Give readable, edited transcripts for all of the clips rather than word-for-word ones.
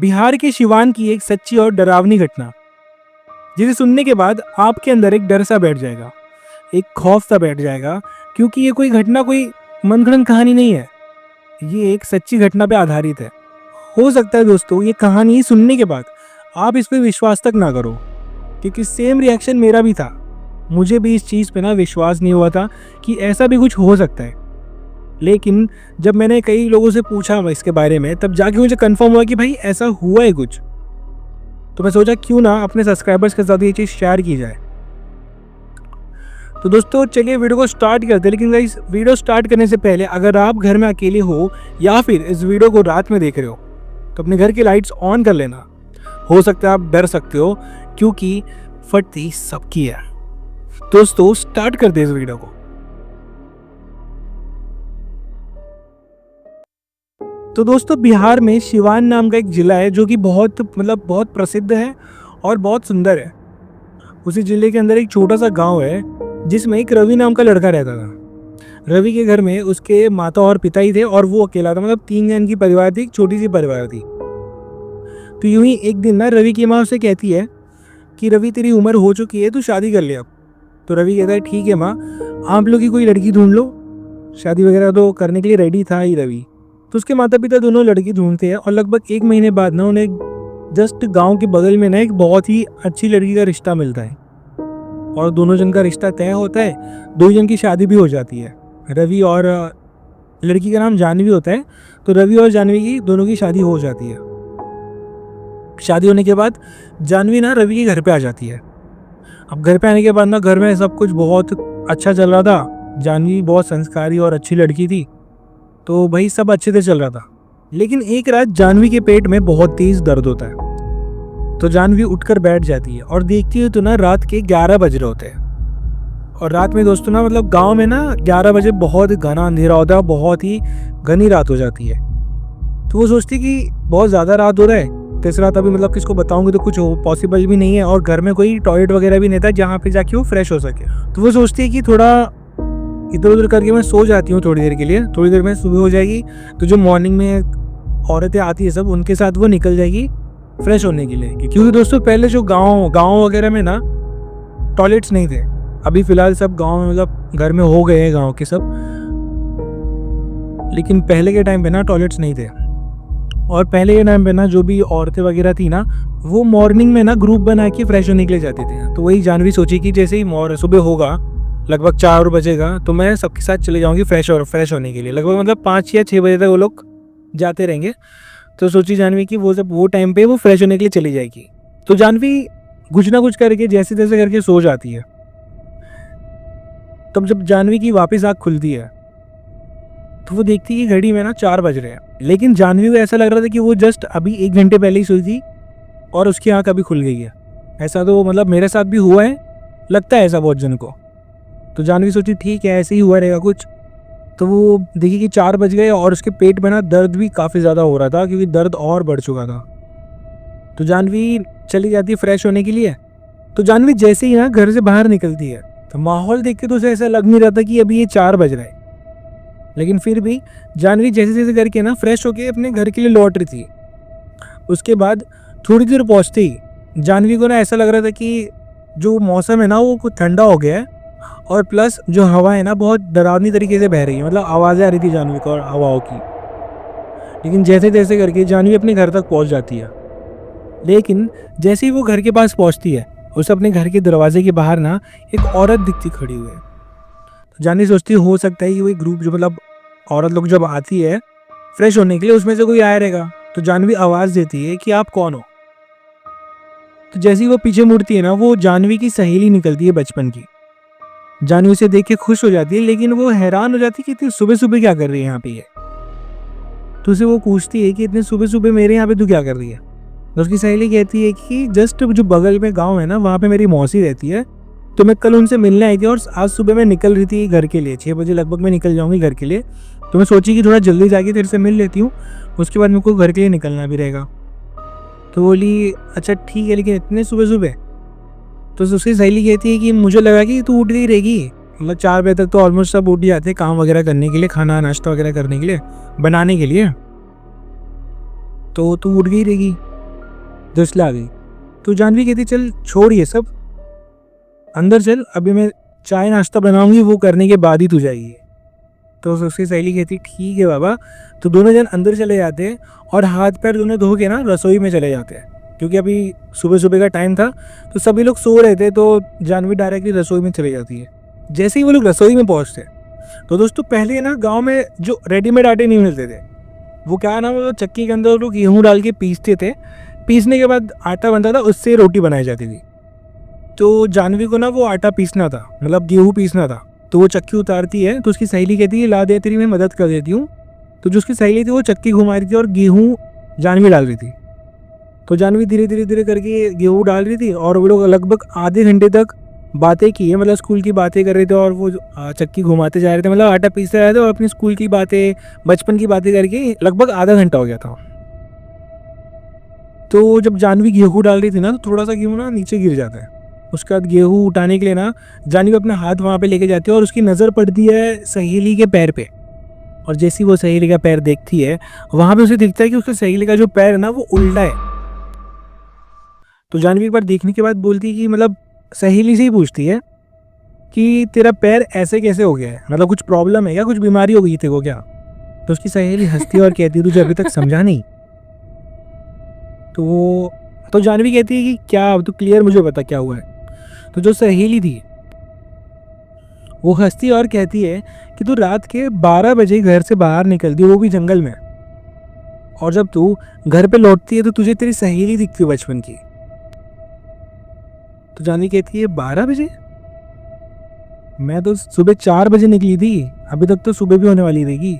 बिहार के सिवान की एक सच्ची और डरावनी घटना, जिसे सुनने के बाद आपके अंदर एक डर सा बैठ जाएगा, एक खौफ सा बैठ जाएगा, क्योंकि ये कोई घटना कोई मनगढ़ंत कहानी नहीं है। ये एक सच्ची घटना पे आधारित है। हो सकता है दोस्तों ये कहानी सुनने के बाद आप इस पे विश्वास तक ना करो, क्योंकि सेम रिएक्शन मेरा भी था। मुझे भी इस चीज़ पे ना विश्वास नहीं हुआ था कि ऐसा भी कुछ हो सकता है। लेकिन जब मैंने कई लोगों से पूछा इसके बारे में, तब जाके मुझे कंफर्म हुआ कि भाई ऐसा हुआ है कुछ। तो मैं सोचा क्यों ना अपने सब्सक्राइबर्स के साथ ये चीज़ शेयर की जाए। तो दोस्तों चलिए वीडियो को स्टार्ट करते हैं। लेकिन गाइस वीडियो स्टार्ट करने से पहले अगर आप घर में अकेले हो या फिर इस वीडियो को रात में देख रहे हो तो अपने घर की लाइट्स ऑन कर लेना। हो सकता है आप डर सकते हो, क्योंकि फटती सबकी है। दोस्तों स्टार्ट करते हैं इस वीडियो को। तो दोस्तों बिहार में सिवान नाम का एक ज़िला है जो कि बहुत प्रसिद्ध है और बहुत सुंदर है। उसी ज़िले के अंदर एक छोटा सा गांव है जिसमें एक रवि नाम का लड़का रहता था। रवि के घर में उसके माता और पिता ही थे और वो अकेला था। 3 जन की परिवार थी, एक छोटी सी परिवार थी। तो यूं ही एक दिन ना रवि की माँ उसे कहती है कि रवि तेरी उम्र हो चुकी है, तू शादी कर ले अब। तो रवि कहता है ठीक है माँ, आप लोग की कोई लड़की ढूंढ लो। शादी वगैरह तो करने के लिए रेडी था ही रवि। तो उसके माता पिता दोनों लड़की ढूंढते हैं और लगभग 1 महीने बाद ना उन्हें जस्ट गांव के बगल में ना एक बहुत ही अच्छी लड़की का रिश्ता मिलता है और दोनों जन का रिश्ता तय होता है। 2 जन की शादी भी हो जाती है। रवि और लड़की का नाम जानवी होता है। तो रवि और जानवी की दोनों की शादी हो जाती है। शादी होने के बाद जानवी ना रवि के घर पे आ जाती है। अब घर पे आने के बाद ना घर में सब कुछ बहुत अच्छा चल रहा था। जानवी बहुत संस्कारी और अच्छी लड़की थी, तो भाई सब अच्छे से चल रहा था। लेकिन एक रात जानवी के पेट में बहुत तेज दर्द होता है। तो जानवी उठकर बैठ जाती है और देखती है तो ना रात के 11 बज रहे होते हैं। और रात में दोस्तों ना गांव में ना 11 बजे बहुत घना अंधेरा होता है, बहुत ही घनी रात हो जाती है। तो वो सोचती है कि बहुत ज़्यादा रात हो रहा है, तो इस रात अभी किसको बताऊंगी तो कुछ पॉसिबल भी नहीं है, और घर में कोई टॉयलेट वगैरह भी नहीं था जहाँ पे जाके वो फ्रेश हो सके। तो वो सोचती है कि थोड़ा इधर उधर करके मैं सो जाती हूँ थोड़ी देर के लिए। थोड़ी देर में सुबह हो जाएगी तो जो मॉर्निंग में औरतें आती है सब, उनके साथ वो निकल जाएगी फ्रेश होने के लिए। क्योंकि दोस्तों पहले जो गाँव वगैरह में ना टॉयलेट्स नहीं थे। अभी फ़िलहाल सब गाँव में घर में हो गए हैं गाँव के सब, लेकिन पहले के टाइम पे ना टॉयलेट्स नहीं थे। और पहले के टाइम पे ना जो भी औरतें वगैरह थी ना, वो मॉर्निंग में ना ग्रुप बना के फ्रेश होने के लिए जाती थी। तो वही जानवी सोची कि जैसे ही सुबह होगा लगभग 4 बजेगा तो मैं सबके साथ चले जाऊंगी फ्रेश होने के लिए। लगभग 5 या 6 बजे तक वो लोग जाते रहेंगे। तो सोची जानवी कि वो टाइम पे वो फ्रेश होने के लिए चली जाएगी। तो जानवी कुछ ना कुछ करके जैसे तैसे करके सो जाती है। तब जब जानवी की वापस आँख खुलती है तो वो देखती है कि घड़ी में ना 4 बज रहे हैं। लेकिन जानवी को ऐसा लग रहा था कि वो जस्ट अभी 1 घंटे पहले ही सोई थी और उसकी आँख अभी खुल गई है। ऐसा तो मेरे साथ भी हुआ है, लगता है ऐसा बहुत जन को। तो जानवी सोची ठीक है ऐसे ही हुआ रहेगा कुछ। तो वो देखी कि 4 बज गए और उसके पेट में ना दर्द भी काफ़ी ज़्यादा हो रहा था, क्योंकि दर्द और बढ़ चुका था। तो जानवी चली जाती है फ्रेश होने के लिए। तो जानवी जैसे ही ना घर से बाहर निकलती है तो माहौल देख के तो उसे ऐसा लग नहीं रहा था कि अभी ये 4 बज रहे हैं। लेकिन फिर भी जानवी जैसे जैसे करके ना फ्रेश होके अपने घर के लिए लौट रही थी। उसके बाद थोड़ी देर पहुँचते ही जानवी को ना ऐसा लग रहा था कि जो मौसम है ना वो कुछ ठंडा हो गया है, और प्लस जो हवा है ना बहुत डरावनी तरीके से बह रही है। आवाज़ें आ रही थी जानवी को और हवाओं की। लेकिन जैसे तैसे करके जानवी अपने घर तक पहुंच जाती है। लेकिन जैसे ही वो घर के पास पहुंचती है, उसे अपने घर के दरवाजे के बाहर ना एक औरत दिखती खड़ी हुई है। तो जानवी सोचती हो सकता है कि वही ग्रुप जो औरत लोग जब आती है फ्रेश होने के लिए उसमें से कोई आया रहेगा। तो जानवी आवाज़ देती है कि आप कौन हो। तो जैसे ही वो पीछे मुड़ती है ना, वो जानवी की सहेली निकलती है बचपन की। जानवी उसे देख के खुश हो जाती है, लेकिन वो हैरान हो जाती है कि इतनी सुबह सुबह क्या कर रही है यहाँ पे ये। तो उसे वो पूछती है कि इतने सुबह सुबह मेरे यहाँ पे तू क्या कर रही है। तो उसकी सहेली कहती है कि जस्ट जो बगल में गांव है ना, वहाँ पे मेरी मौसी रहती है, तो मैं कल उनसे मिलने आई थी और आज सुबह मैं निकल रही थी घर के लिए। 6 बजे लगभग मैं निकल जाऊँगी घर के लिए। तो मैं सोची कि थोड़ा जल्दी जाके तेरे से मिल लेती हूँ, उसके बाद मेरे को घर के लिए निकलना भी रहेगा। तो बोली अच्छा ठीक है, लेकिन इतने सुबह सुबह। तो उसकी सहेली कहती है कि मुझे लगा कि तू उठ गई रहेगी। 4 बजे तक तो ऑलमोस्ट सब उठ जाते हैं काम वगैरह करने के लिए, खाना नाश्ता वगैरह करने के लिए, बनाने के लिए। तो तू उठ गई रहेगी। जसला आ गई। तो जानवी कहती चल छोड़ ये सब, अंदर चल, अभी मैं चाय नाश्ता बनाऊंगी, वो करने के बाद ही तू जाएगी। तो उसकी सहेली कहती ठीक है बाबा। तो दोनों जन अंदर चले जाते हैं और हाथ पैर दोनों धो के ना रसोई में चले जाते हैं, क्योंकि अभी सुबह सुबह का टाइम था तो सभी लोग सो रहे थे। तो जानवी डायरेक्टली रसोई में चली जाती है। जैसे ही वो लोग रसोई में पहुंचते तो दोस्तों पहले ना गांव में जो रेडीमेड आटे नहीं मिलते थे, वो क्या ना वो चक्की के अंदर लोग गेहूँ डाल के पीसते थे। पीसने के बाद आटा बनता था, उससे रोटी बनाई जाती थी। तो जानवी को ना वो आटा पीसना था, मतलब गेहूँ पीसना था। तो वो चक्की उतारती है तो उसकी सहेली कहती है ला दे, तेरी मैं मदद कर देती हूँ। तो जो उसकी सहेली थी वो चक्की घुमा रही थी और गेहूँ जानवी डाल रही थी। तो जानवी धीरे धीरे धीरे करके गेहूँ डाल रही थी और वो लोग लगभग आधे घंटे तक बातें की है, मतलब स्कूल की बातें कर रहे थे और वो चक्की घुमाते जा रहे थे, मतलब आटा पीसते जा रहे थे और अपनी स्कूल की बातें, बचपन की बातें करके लगभग आधा घंटा हो गया था। तो जब जानवी गेहूँ डाल रही थी ना तो थोड़ा सा गेहूँ ना नीचे गिर जाता है। उसके बाद गेहूँ उठाने के लिए ना जानवी अपना हाथ वहाँ पे लेके जाती है और उसकी नज़र पड़ती है सहेली के पैर पे। और जैसी वो सहेली का पैर देखती है, वहाँ पे उसे दिखता है कि उसकी सहेली का जो पैर है ना वो उल्टा है। तो जानवी एक बार देखने के बाद बोलती है कि मतलब सहेली से ही पूछती है कि तेरा पैर ऐसे कैसे हो गया है, मतलब कुछ प्रॉब्लम है या कुछ बीमारी हो गई तेरे को क्या? तो उसकी सहेली हंसती है और कहती है तुझे अभी तक समझा नहीं। तो जानवी कहती है कि क्या, तो क्लियर मुझे बता क्या हुआ है। तो जो सहेली थी वो हंसती है और कहती है कि तू रात के 12 बजे घर से बाहर निकलती है, वो भी जंगल में, और जब तू घर पे लौटती है तो तुझे तेरी सहेली दिखती है बचपन की। तो जानवी कहती है 12 बजे? मैं तो सुबह 4 बजे निकली थी, अभी तक तो सुबह भी होने वाली रहेगी।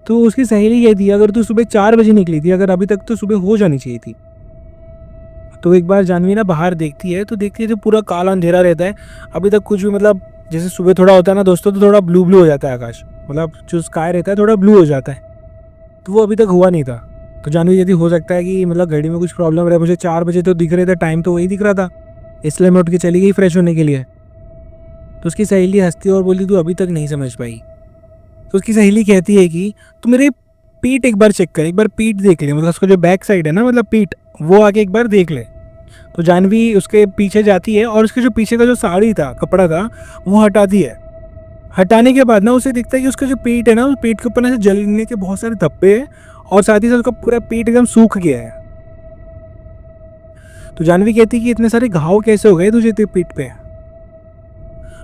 तो उसकी सहेली कहती है अगर तू सुबह 4 बजे निकली थी, अगर अभी तक तो सुबह हो जानी चाहिए थी। तो एक बार जानवी ना बाहर देखती है तो देखती है तो पूरा काला अंधेरा रहता है, अभी तक कुछ भी, मतलब जैसे सुबह थोड़ा होता है ना दोस्तों तो थोड़ा ब्लू ब्लू हो जाता है आकाश, मतलब जो स्काई रहता है थोड़ा ब्लू हो जाता है, तो वो अभी तक हुआ नहीं था। तो जानवी यदि हो सकता है कि मतलब घड़ी में कुछ प्रॉब्लम रहे, मुझे 4 बजे तो दिख रहे थे, टाइम तो वही दिख रहा था, इसलिए मैं उठ के चली गई फ्रेश होने के लिए। तो उसकी सहेली हंसती है और बोली तू अभी तक नहीं समझ पाई। तो उसकी सहेली कहती है कि तू मेरे पीठ एक बार चेक कर, एक बार पीठ देख ले, मतलब उसका जो बैक साइड है ना, मतलब पीठ, वो आके एक बार देख ले। तो जानवी उसके पीछे जाती है और उसके जो पीछे का जो साड़ी था, कपड़ा था, वो हटाती है। हटाने के बाद ना उसे दिखता है कि उसका जो पेट है ना, उस पेट के ऊपर ना जलने के बहुत सारे धब्बे हैं और साथ ही साथ उसका पूरा पेट एकदम सूख गया है। तो जानवी कहती है कि इतने सारे घाव कैसे हो गए तुझे तेरे पीठ पे?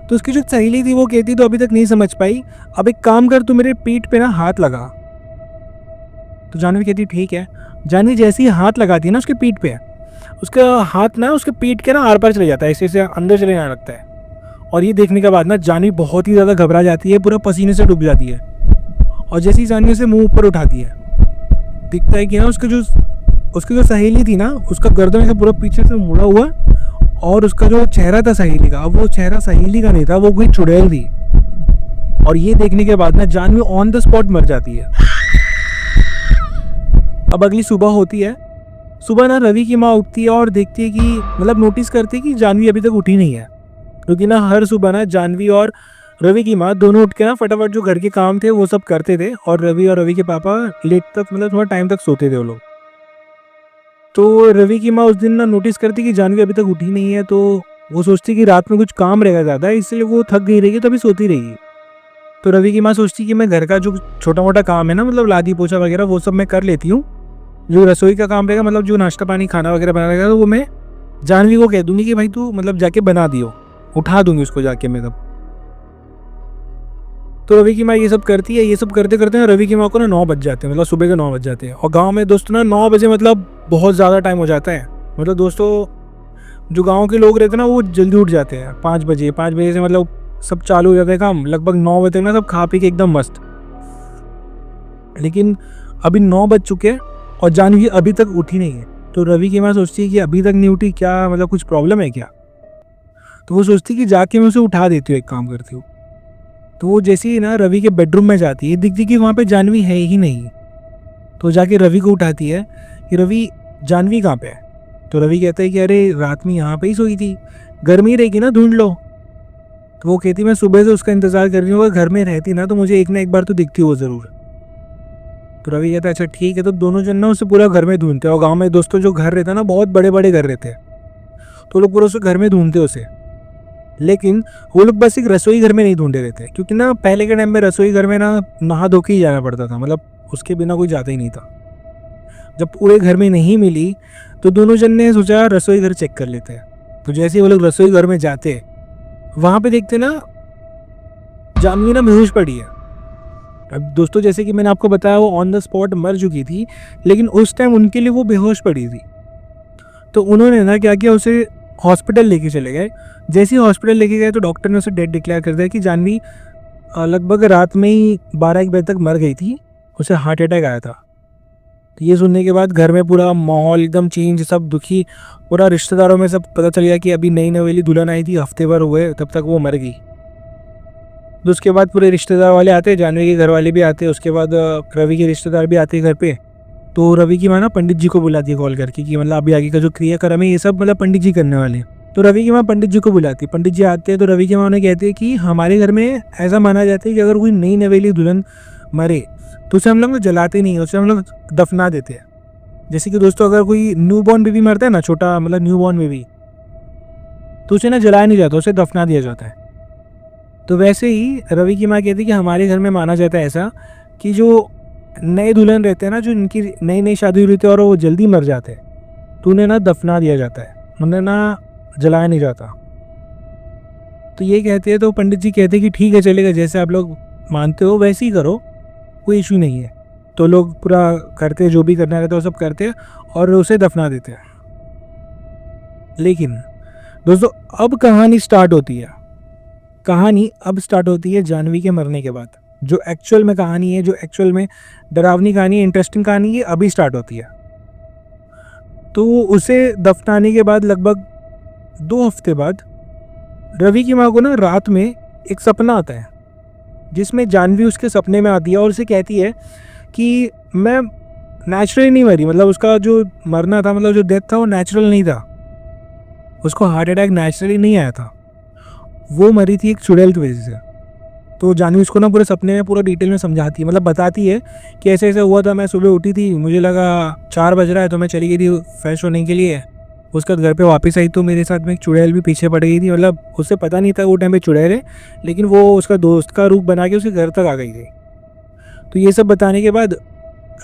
तो उसकी जो सहेली थी वो कहती तो अभी तक नहीं समझ पाई, अब एक काम कर, तू मेरे पीठ पे ना हाथ लगा। तो जानवी कहती ठीक है। जानवी जैसे ही हाथ लगाती है ना उसके पीठ पे, उसका हाथ ना उसके पीठ के ना आर पार चले जाता है, ऐसे ऐसे अंदर चले जाने लगता है। और ये देखने के बाद ना जानवी बहुत ही ज़्यादा घबरा जाती है, पूरा पसीने से डूब जाती है। और जैसे ही जानवी उसे मुंह ऊपर उठाती है, दिखता है कि ना उसकी जो सहेली थी ना, उसका गर्दन से पूरा पीछे से मुड़ा हुआ, और उसका जो चेहरा था सहेली का, अब वो चेहरा सहेली का नहीं था, वो कोई चुड़ैल थी। और ये देखने के बाद ना जानवी ऑन द स्पॉट मर जाती है। अब अगली सुबह होती है। सुबह ना रवि की माँ उठती है और देखती है कि, मतलब नोटिस करती है कि जानवी अभी तक उठी नहीं है, क्योंकि ना हर सुबह ना जानवी और रवि की माँ दोनों उठ के ना फटाफट जो घर के काम थे वो सब करते थे, और रवि के पापा लेट तक, मतलब थोड़ा टाइम तक सोते थे वो लोग। तो रवि की माँ उस दिन ना नोटिस करती कि जानवी अभी तक उठी नहीं है, तो वो सोचती कि रात में कुछ काम रहेगा ज़्यादा, इसलिए वो थक गई रहेगी तो अभी सोती रहेगी। तो रवि की माँ सोचती कि मैं घर का जो छोटा मोटा काम है ना, मतलब लादी पोछा वगैरह, वो सब मैं कर लेती हूँ, जो रसोई का काम रहेगा, मतलब जो नाश्ता पानी खाना वगैरह बना रहेगा, तो वो मैं जानवी को कह दूंगी कि भाई तू मतलब जाके बना दियो, उठा दूंगी उसको जाके मैं तब। तो रवि की माँ ये सब करती है। ये सब करते करते ना रवि की माँ को ना 9 बज जाते हैं, मतलब सुबह के 9 बज जाते हैं। और गांव में दोस्तों ना 9 बजे मतलब बहुत ज़्यादा टाइम हो जाता है, मतलब दोस्तों जो गांव के लोग रहते हैं ना वो जल्दी उठ जाते हैं 5 बजे। 5 बजे से मतलब सब चालू हो जाता है काम, लगभग 9 बजे तक ना सब खा पी के एकदम मस्त। लेकिन अभी 9 बज चुके हैं और जानवी अभी तक उठी नहीं है। तो रवि की माँ सोचती है कि अभी तक नहीं उठी, क्या मतलब कुछ प्रॉब्लम है क्या? तो वो सोचती है कि जाके मैं उसे उठा देती हूँ, एक काम करती हूँ। तो वो जैसे ही ना रवि के बेडरूम में जाती है, दिखती कि वहाँ पे जानवी है ही नहीं। तो जाके रवि को उठाती है कि रवि, जानवी कहाँ पे है? तो रवि कहता है कि अरे रात में यहाँ पे ही सोई थी, गर्मी रहेगी ना, ढूंढ लो। तो वो कहती मैं सुबह से उसका इंतज़ार कर रही हूँ, अगर घर में रहती ना तो मुझे एक ना एक बार तो दिखती वो ज़रूर। तो रवि कहता है अच्छा ठीक है। तो दोनों जन ना उसे पूरा घर में ढूंढते हैं, और गाँव में दोस्तों जो घर रहता है ना बहुत बड़े बड़े घर रहते हैं, तो लोग पूरा उसे घर में ढूंढते उसे। लेकिन वो लोग बस एक रसोई घर में नहीं ढूंढे रहते, क्योंकि ना पहले के टाइम में रसोई घर में ना नहा धो के ही जाना पड़ता था, मतलब उसके बिना कोई जाता ही नहीं था। जब पूरे घर में नहीं मिली तो दोनों जन ने सोचा रसोई घर चेक कर लेते हैं। तो जैसे ही वो लोग रसोई घर में जाते, वहाँ पे देखते ना जानवी ना बेहोश पड़ी है। अब दोस्तों जैसे कि मैंने आपको बताया वो ऑन द स्पॉट मर चुकी थी, लेकिन उस टाइम उनके लिए वो बेहोश पड़ी थी। तो उन्होंने ना क्या किया, उसे हॉस्पिटल लेके चले गए। जैसे ही हॉस्पिटल लेके गए तो डॉक्टर ने उसे डेड डिक्लेयर कर दिया कि जानवी लगभग रात में ही 12-1 बजे तक मर गई थी, उसे हार्ट अटैक आया था। तो ये सुनने के बाद घर में पूरा माहौल एकदम चेंज, सब दुखी, पूरा रिश्तेदारों में सब पता चल गया कि अभी नई नवेली दुल्हन आई थी, हफ्ते भर हुए तब तक वो मर गई। तो उसके बाद पूरे रिश्तेदार वाले आते, जानवी के घर वाले भी आते, उसके बाद रवि के रिश्तेदार भी आते घर पे। तो रवि की माँ ना पंडित जी को बुलाती है कॉल करके कि मतलब अभी आगे का जो क्रियाक्रम है ये सब मतलब पंडित जी करने वाले हैं। तो रवि की माँ पंडित जी को बुलाती है, पंडित जी आते हैं। तो रवि की माँ उन्हें कहती है कि हमारे घर में ऐसा माना जाता है कि अगर कोई नई नवेली दुल्हन मरे तो उसे हम लोग जलाते नहीं है, उसे हम लोग दफना देते हैं। जैसे कि दोस्तों अगर कोई न्यू बॉर्न बेबी मरता है ना, छोटा मतलब न्यू बॉर्न बेबी, तो उसे ना जलाया नहीं जाता, उसे दफना दिया जाता है। तो वैसे ही रवि की माँ कहती है कि हमारे घर में माना जाता है ऐसा कि जो नए दुल्हन रहते हैं ना, जो इनकी नई नई शादी हुई रहती है और वो जल्दी मर जाते हैं, तो उन्हें ना दफना दिया जाता है, उन्हें ना जलाया नहीं जाता। तो ये कहते हैं, तो पंडित जी कहते हैं कि ठीक है चलेगा, जैसे आप लोग मानते हो वैसे ही करो, कोई इशू नहीं है। तो लोग पूरा करते, जो भी करना रहता है वो सब करते हैं और उसे दफना देते हैं। लेकिन दोस्तों अब कहानी स्टार्ट होती है। कहानी अब स्टार्ट होती है जानवी के मरने के बाद। जो एक्चुअल में कहानी है, जो एक्चुअल में डरावनी कहानी है, इंटरेस्टिंग कहानी है, अभी स्टार्ट होती है। तो उसे दफनाने के बाद लगभग 2 हफ्ते बाद रवि की माँ को ना रात में एक सपना आता है, जिसमें जानवी उसके सपने में आती है और उसे कहती है कि मैं नेचुरली नहीं मरी, मतलब उसका जो मरना था, मतलब जो डेथ था वो नेचुरल नहीं था, उसको हार्ट अटैक नेचुरली नहीं आया था, वो मरी थी एक चुड़ैल की वजह से। तो जानवी उसको ना पूरे सपने में पूरा डिटेल में समझाती है, मतलब बताती है कि ऐसे ऐसे हुआ था, मैं सुबह उठी थी, मुझे लगा 4 बज रहा है, तो मैं चली गई थी फ्रेश होने के लिए। उसके बाद घर पे वापस आई तो मेरे साथ में एक चुड़ैल भी पीछे पड़ गई थी, मतलब उसे पता नहीं था वो टाइम पे चुड़ैल है, लेकिन वो उसका दोस्त का रूप बना के उसके घर तक आ गई थी। तो ये सब बताने के बाद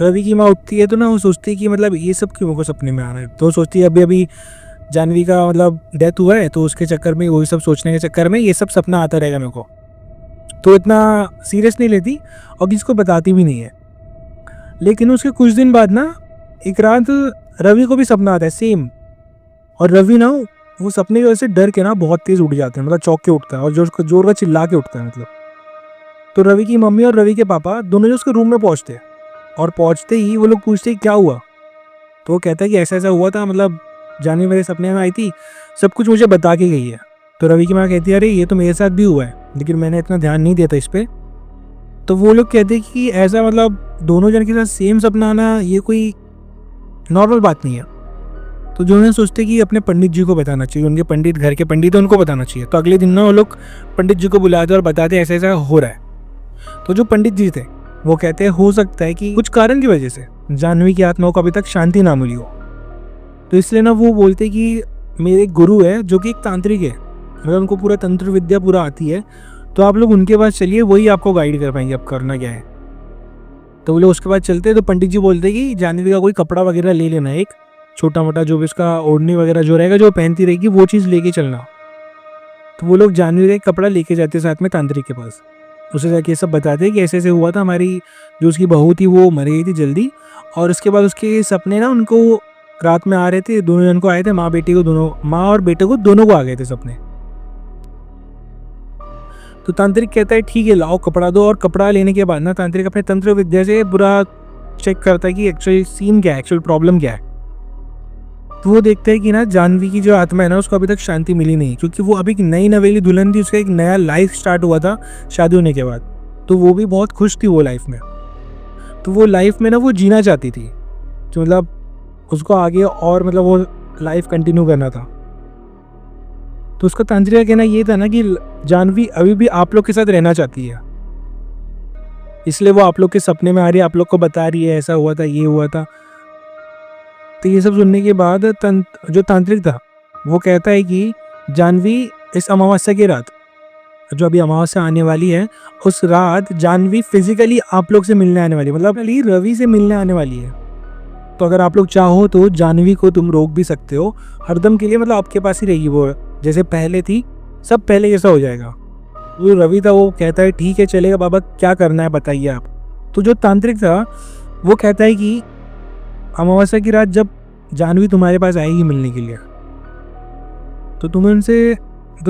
रवि की माँ उठती है, तो ना वो सोचती है कि मतलब ये सब क्यों मेरे को सपने में आ रहा है। तो सोचती है अभी अभी जानवी का मतलब डेथ हुआ है, तो उसके चक्कर में, वही सब सोचने के चक्कर में ये सब सपना आता रहेगा मेरे को, तो इतना सीरियस नहीं लेती और किसी को बताती भी नहीं है। लेकिन उसके कुछ दिन बाद ना एक रात रवि को भी सपना आता है सेम, और रवि ना वो सपने की वजह से डर के ना बहुत तेज़ उठ जाते हैं, मतलब चौंक के उठता है और जोर का चिल्ला के उठता है मतलब। तो रवि की मम्मी और रवि के पापा दोनों जो उसके रूम में पहुंचते हैं, और पहुंचते ही वो लोग पूछते हैं क्या हुआ। तो वो कहता है कि ऐसा ऐसा हुआ था, मतलब जानवी मेरे सपने में आई थी, सब कुछ मुझे बता के गई है। तो रवि की माँ कहती है अरे ये तो मेरे साथ भी हुआ है, लेकिन मैंने इतना ध्यान नहीं दिया था इस पर। तो वो लोग कहते हैं कि ऐसा मतलब दोनों जन के साथ सेम सपना आना ये कोई नॉर्मल बात नहीं है। तो जो उन्हें सोचते कि अपने पंडित जी को बताना चाहिए, उनके पंडित, घर के पंडित है, उनको बताना चाहिए। तो अगले दिन ना वो लोग पंडित जी को बुलाते और बताते ऐसा ऐसा हो रहा है। तो जो पंडित जी थे वो कहते हैं हो सकता है कि कुछ कारण की वजह से जानवी की आत्मा को अभी तक शांति ना मिली हो, तो इसलिए ना वो बोलते कि मेरे गुरु है जो कि एक तांत्रिक है, अगर उनको पूरा तंत्र विद्या पूरा आती है, तो आप लोग उनके पास चलिए, वही आपको गाइड कर पाएंगे अब करना क्या है। तो वो लोग उसके बाद चलते हैं। तो पंडित जी बोलते कि जानवी का कोई कपड़ा वगैरह ले लेना, एक छोटा मोटा जो भी उसका ओढ़नी वगैरह जो रहेगा, जो पहनती रहेगी वो चीज़ लेके चलना। तो वो लोग जानवी का एक कपड़ा लेके जाते हैं साथ में तांत्रिक के पास, उसे जाके सब बताते हैं कि ऐसे ऐसे हुआ था, हमारी जो उसकी बहू थी वो मर गई थी जल्दी, और उसके बाद उसके सपने ना उनको रात में आ रहे थे, दोनों जन को आए थे, माँ बेटी को दोनों, माँ और बेटे को दोनों को आ गए थे सपने। तो तांत्रिक कहता है ठीक है लाओ कपड़ा दो, और कपड़ा लेने के बाद ना तांत्रिक अपने तंत्र विद्या से पूरा चेक करता है कि एक्चुअली सीन क्या है, एक्चुअल प्रॉब्लम क्या है। तो वो देखते हैं कि ना जानवी की जो आत्मा है ना उसको अभी तक शांति मिली नहीं, क्योंकि वो अभी नई नवेली दुल्हन थी, उसका एक नया लाइफ स्टार्ट हुआ था शादी होने के बाद, तो वो भी बहुत खुश थी वो लाइफ में। तो वो लाइफ में ना वो जीना चाहती थी, तो मतलब उसको आगे और मतलब वो लाइफ कंटिन्यू करना था। तो उसका तांत्रिक का कहना ये था ना कि जानवी अभी भी आप लोग के साथ रहना चाहती है, इसलिए वो आप लोग के सपने में आ रही है, आप लोग को बता रही है ऐसा हुआ था, ये हुआ था। तो ये सब सुनने के बाद जो तांत्रिक था वो कहता है कि जानवी इस अमावस्या की रात, जो अभी अमावस्या आने वाली है, उस रात जानवी फिजिकली आप लोग से मिलने आने वाली है, मतलब अली रवि से मिलने आने वाली है। तो अगर आप लोग चाहो तो जानवी को तुम रोक भी सकते हो हरदम के लिए, मतलब आपके पास ही रहेगी वो, जैसे पहले थी, सब पहले जैसा हो जाएगा। वो रवि था, वो कहता है ठीक है चलेगा बाबा, क्या करना है बताइए आप। तो जो तांत्रिक था वो कहता है कि अमावस्या की रात जब जानवी तुम्हारे पास आएगी मिलने के लिए, तो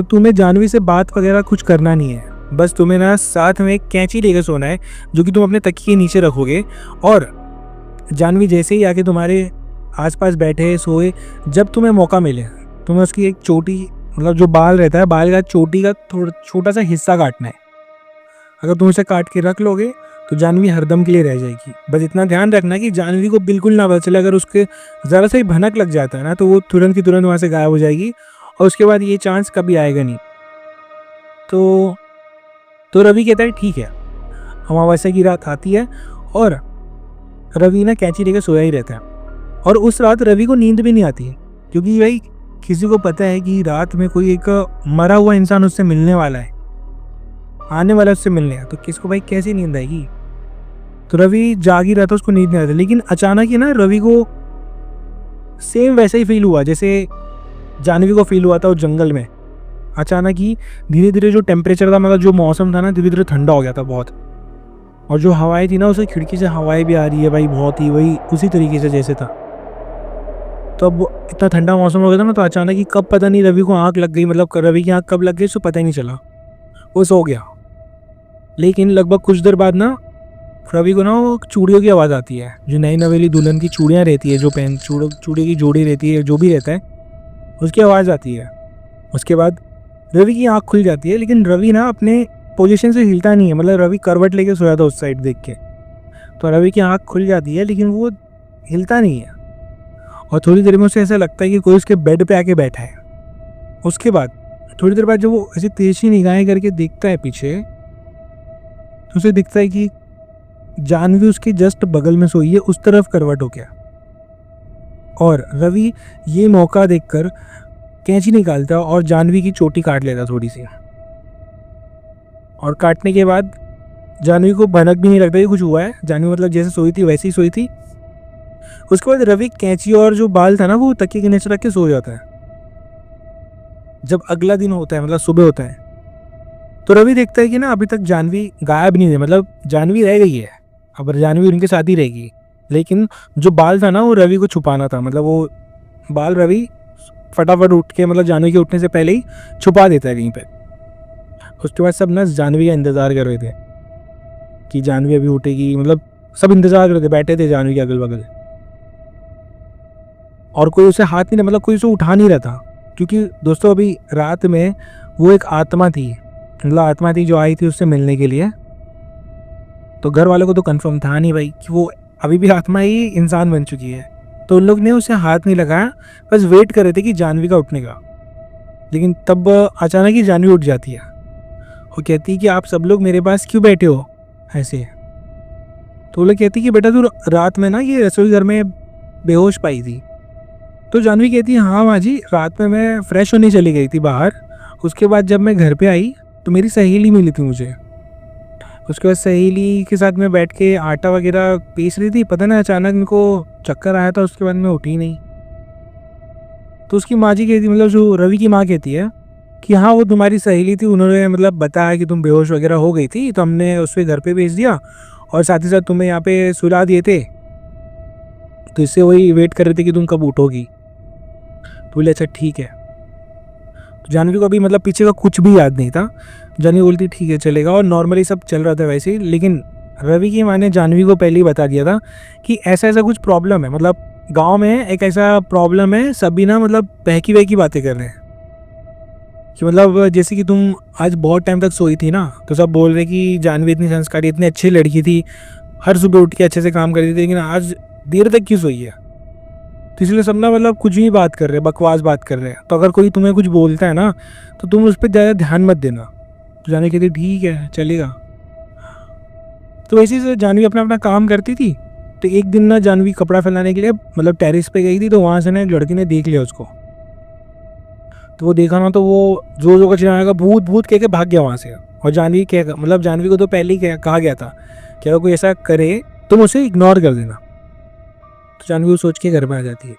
तुम्हें जानवी से बात वगैरह कुछ करना नहीं है, बस तुम्हें ना साथ में एक कैंची लेकर सोना है, जो कि तुम अपने तकिए के नीचे रखोगे। और जानवी जैसे ही आके तुम्हारे आसपास बैठे सोए, जब तुम्हें मौका मिले तुम्हें उसकी एक चोटी, मतलब जो बाल रहता है, बाल का चोटी का थोड़ा छोटा सा हिस्सा काटना है। अगर तुम उसे काट के रख लोगे तो जानवी हरदम के लिए रह जाएगी। बस इतना ध्यान रखना कि जानवी को बिल्कुल ना पता चले, अगर उसके ज़रा सा ही भनक लग जाता है ना तो वो तुरंत की तुरंत वहाँ से गायब हो जाएगी, और उसके बाद ये चांस कभी आएगा नहीं। तो रवि कहता है ठीक है। अमावस्या की रात आती है और रवि ना कैंची लेकर सोया ही रहता है, और उस रात रवि को नींद भी नहीं आती है, क्योंकि भाई किसी को पता है कि रात में कोई एक मरा हुआ इंसान उससे मिलने वाला है, आने वाला उससे मिलने, तो किसको भाई कैसी नींद आएगी। तो रवि जाग ही रहा था, उसको नींद नहीं आता, लेकिन अचानक ही ना रवि को सेम वैसा ही फील हुआ जैसे जानवी को फील हुआ था उस जंगल में। अचानक ही धीरे धीरे जो टेम्परेचर था, मतलब जो मौसम था ना, धीरे धीरे ठंडा हो गया था बहुत, और जो हवाएं थी ना, उसे खिड़की से हवाएं भी आ रही है भाई बहुत ही, वही उसी तरीके से जैसे था। तो अब इतना ठंडा मौसम हो गया था ना, तो अचानक ही कब पता नहीं रवि को आँख लग गई, मतलब रवि की आँख कब लग गई उसको पता ही नहीं चला, वो सो गया। लेकिन लगभग कुछ देर बाद ना रवि को ना वो चूड़ियों की आवाज़ आती है, जो नई नवेली दुल्हन की चूड़ियाँ रहती है, जो पहन चूड़ियों की जोड़ी रहती है, जो भी रहता है, उसकी आवाज़ आती है। उसके बाद रवि की आँख खुल जाती है, लेकिन रवि ना अपने पोजीशन से हिलता नहीं है, मतलब रवि करवट लेके सोया था उस साइड देख के। तो रवि की आँख खुल जाती है लेकिन वो हिलता नहीं है, और थोड़ी देर में उसे ऐसा लगता है कि कोई उसके बेड पे आके बैठा है। उसके बाद थोड़ी देर बाद जब वो ऐसी तेजी निगाहें करके देखता है पीछे, तो उसे दिखता है कि जानवी उसके जस्ट बगल में सोई है, उस तरफ करवट हो गया। और रवि ये मौका देखकर कैंची निकालता और जानवी की चोटी काट लेता थोड़ी सी, और काटने के बाद जानवी को भनक भी नहीं लगता कि कुछ हुआ है। जानवी मतलब जैसे सोई थी वैसे ही सोई थी। उसके बाद रवि कैंची और जो बाल था ना वो तकिए के नीचे रख के सो जाता है। जब अगला दिन होता है, मतलब सुबह होता है, तो रवि देखता है कि ना अभी तक जानवी गायब नहीं है, मतलब जानवी रह गई है, अब जानवी उनके साथ ही रहेगी। लेकिन जो बाल था ना वो रवि को छुपाना था, मतलब वो बाल रवि फटाफट उठ के, मतलब जानवी के उठने से पहले ही छुपा देता है कहीं पे। उसके बाद सब ना जानवी का इंतज़ार कर रहे थे कि जानवी अभी उठेगी, मतलब सब इंतज़ार कर रहे थे, बैठे थे जानवी के अगल बगल, और कोई उसे हाथ नहीं, मतलब कोई उसे उठा नहीं रहा था, क्योंकि दोस्तों अभी रात में वो एक आत्मा थी, मतलब आत्मा थी जो आई थी उससे मिलने के लिए। तो घर वालों को तो कंफर्म था नहीं भाई कि वो अभी भी आत्मा ही इंसान बन चुकी है, तो उन लोग ने उसे हाथ नहीं लगाया, बस वेट कर रहे थे कि जानवी का उठने का। लेकिन तब अचानक ही जानवी उठ जाती है, वो कहती है कि आप सब लोग मेरे पास क्यों बैठे हो ऐसे। तो वो लोग कहती है कि बेटा तू रात में ना ये रसोई घर में बेहोश पाई थी। तो जानवी कहती है हाँ माँ जी, रात में मैं फ्रेश होने चली गई थी बाहर, उसके बाद जब मैं घर पे आई तो मेरी सहेली मिली थी मुझे। उसके बाद सहेली के साथ में बैठ के आटा वगैरह पीस रही थी, पता ना अचानक इनको चक्कर आया था, उसके बाद मैं उठी नहीं। तो उसकी माँ जी कहती, मतलब जो रवि की माँ कहती है कि हाँ वो तुम्हारी सहेली थी, उन्होंने मतलब बताया कि तुम बेहोश वगैरह हो गई थी, तो हमने उससे घर पे भेज दिया, और साथ ही साथ तुम्हें यहाँ पे सुला दिए थे, तो इससे वही वेट कर रहे थे कि तुम कब उठोगी। तो बोले अच्छा ठीक है। तो जानवी को अभी मतलब पीछे का कुछ भी याद नहीं था, जानवी बोलती ठीक है चलेगा, और नॉर्मली सब चल रहा था वैसे ही। लेकिन रवि की माँ ने जानवी को पहले ही बता दिया था कि ऐसा ऐसा कुछ प्रॉब्लम है, मतलब गांव में एक ऐसा प्रॉब्लम है, सभी ना मतलब बहकी बहकी बातें कर रहे हैं कि मतलब जैसे कि तुम आज बहुत टाइम तक सोई थी ना, तो सब बोल रहे कि जानवी इतनी संस्कारी, इतनी अच्छी लड़की थी, हर सुबह उठ के अच्छे से काम करती थी, लेकिन आज देर तक क्यों सोई है। तो इसलिए सब ना मतलब कुछ भी बात कर रहे हैं, बकवास बात कर रहे हैं। तो अगर कोई तुम्हें कुछ बोलता है ना तो तुम उस पर ज़्यादा ध्यान मत देना। तो जाने कहते ठीक है चलेगा। तो वैसे से जानवी अपना अपना काम करती थी। तो एक दिन ना जानवी कपड़ा फैलाने के लिए मतलब टेरिस पे गई थी, तो वहाँ से ना एक लड़की ने देख लिया उसको। तो वो देखा ना, तो वो जोर जोर का चिल्लाएगा, भूत भूत कह के भाग गया वहाँ से। और जानवी क्या, मतलब जानवी को तो पहले ही कहा गया था कि अगर कोई ऐसा करे तुम उसे इग्नोर कर देना। तो जानवी वो सोच के घर में आ जाती है।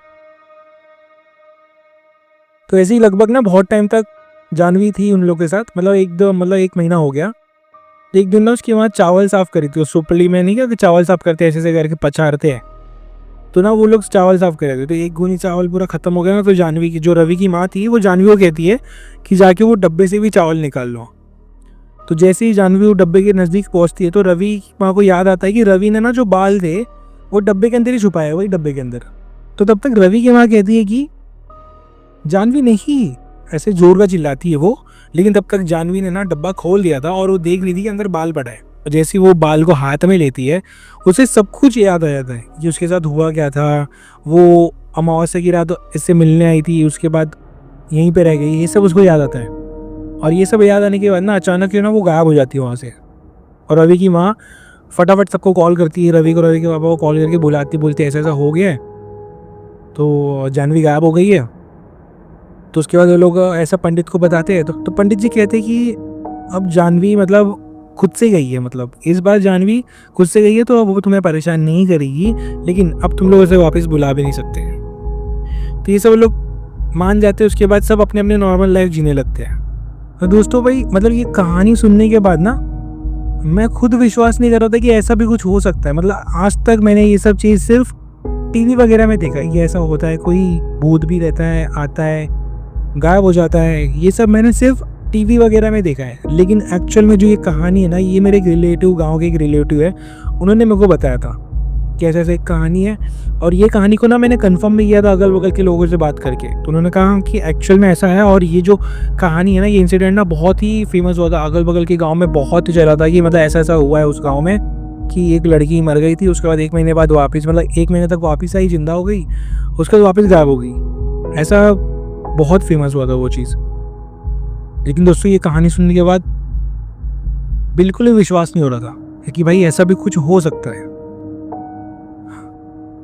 तो ऐसे ही लगभग ना बहुत टाइम तक जानवी थी उन लोगों के साथ, मतलब एक महीना हो गया। एक दिन ना उसकी वहाँ चावल साफ करी थी, उस सुपली में नहीं क्या कि चावल साफ करते ऐसे ऐसे करके पछाड़ते हैं, तो ना वो लोग चावल साफ कर रहे थे। तो एक गुनी चावल पूरा खत्म हो गया ना, तो जानवी की जो रवि की माँ थी वो जानवी को कहती है कि जाके वो डब्बे से भी चावल निकाल लो। तो जैसे ही जानवी वो डब्बे के नज़दीक पहुँचती है, तो रवि की माँ को याद आता है कि रवि ने ना जो बाल थे वो डब्बे के अंदर ही छुपाए, वही डब्बे के अंदर। तो तब तक रवि की माँ कहती है कि जानवी नहीं, ऐसे जोर का चिल्लाती है वो। लेकिन तब तक जानवी ने ना डब्बा खोल दिया था और वो देख रही थी कि अंदर बाल पड़ा है। और जैसे ही वो बाल को हाथ में लेती है, उसे सब कुछ याद आ जाता है कि उसके साथ हुआ क्या था। वो अमावस्या की रात इससे मिलने आई थी, उसके बाद यहीं पे रह गई, ये सब उसको याद आता है। और ये सब याद आने के बाद ना अचानक ना वो गायब हो जाती है वहाँ से। और रवि की माँ फटाफट सबको कॉल करती है, रवि के पापा को कॉल करके बुलाती, बोलती है ऐसा ऐसा हो गया है, तो जानवी गायब हो गई है। तो उसके बाद वो लोग ऐसा पंडित को बताते हैं। तो पंडित जी कहते हैं कि अब जानवी मतलब खुद से गई है, मतलब इस बार जानवी खुद से गई है, तो अब वो तुम्हें परेशान नहीं करेगी, लेकिन अब तुम लोग उसे वापस बुला भी नहीं सकते। तो ये सब लोग मान जाते हैं। उसके बाद सब अपने अपने नॉर्मल लाइफ जीने लगते हैं। तो दोस्तों भाई, मतलब ये कहानी सुनने के बाद ना मैं खुद विश्वास नहीं कर रहा था कि ऐसा भी कुछ हो सकता है। मतलब आज तक मैंने ये सब चीज़ सिर्फ टीवी वगैरह में देखा, ये ऐसा होता है, कोई भूत भी रहता है, आता है, गायब हो जाता है, ये सब मैंने सिर्फ टीवी वगैरह में देखा है। लेकिन एक्चुअल में जो ये कहानी है ना, ये मेरे एक रिलेटिव, गांव के एक रिलेटिव है, उन्होंने मेरे को बताया था कि ऐसा ऐसा एक कहानी है। और ये कहानी को ना मैंने कंफर्म भी किया था अगल बगल के लोगों से बात करके। तो उन्होंने कहा कि एक्चुअल में ऐसा है। और ये जो कहानी है ना, ये इंसिडेंट ना बहुत ही फेमस हुआ था, अगल बगल के गाँव में बहुत ही चला था कि मतलब ऐसा ऐसा हुआ है उस गाँव में कि एक लड़की मर गई थी, उसके बाद 1 महीने बाद वापस, मतलब 1 महीने तक वापस आई, जिंदा हो गई, उसके बाद वापस गायब हो गई। ऐसा बहुत फेमस हुआ था वो चीज़। लेकिन दोस्तों ये कहानी सुनने के बाद बिल्कुल ही विश्वास नहीं हो रहा था कि भाई ऐसा भी कुछ हो सकता है।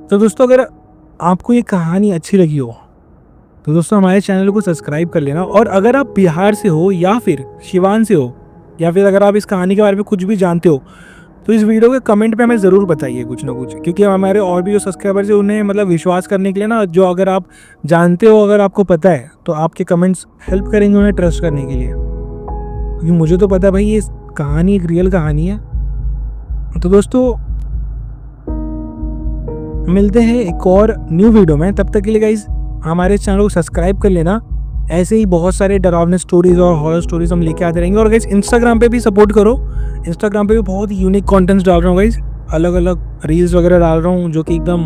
तो दोस्तों अगर आपको ये कहानी अच्छी लगी हो तो दोस्तों हमारे चैनल को सब्सक्राइब कर लेना। और अगर आप बिहार से हो या फिर सिवान से हो, या फिर अगर आप इस कहानी के बारे में कुछ भी जानते हो, तो इस वीडियो के कमेंट पे हमें ज़रूर बताइए कुछ ना कुछ। क्योंकि हमारे और भी जो सब्सक्राइबर्स हैं उन्हें मतलब विश्वास करने के लिए ना, जो अगर आप जानते हो, अगर आपको पता है, तो आपके कमेंट्स हेल्प करेंगे उन्हें ट्रस्ट करने के लिए। क्योंकि मुझे तो पता है भाई ये कहानी एक रियल कहानी है। तो दोस्तों मिलते हैं एक और न्यू वीडियो में, तब तक के लिए गाइज हमारे चैनल को सब्सक्राइब कर लेना। ऐसे ही बहुत सारे डरावने स्टोरीज और हॉरर स्टोरीज हम लेके आते रहेंगे। और गाइज इंस्टाग्राम पे भी सपोर्ट करो, इंस्टाग्राम पे भी बहुत यूनिक कंटेंट्स डाल रहा हूँ गाइज, अलग अलग रील्स वगैरह डाल रहा हूँ जो कि एकदम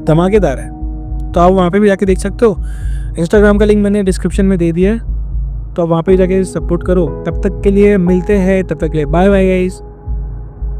धमाकेदार है। तो आप वहाँ पे भी जाके देख सकते हो। इंस्टाग्राम का लिंक मैंने डिस्क्रिप्शन में दे दिया है, तो आप वहाँ पे जाके सपोर्ट करो। तब तक के लिए मिलते हैं, तब तक के लिए बाय बाय गाइज।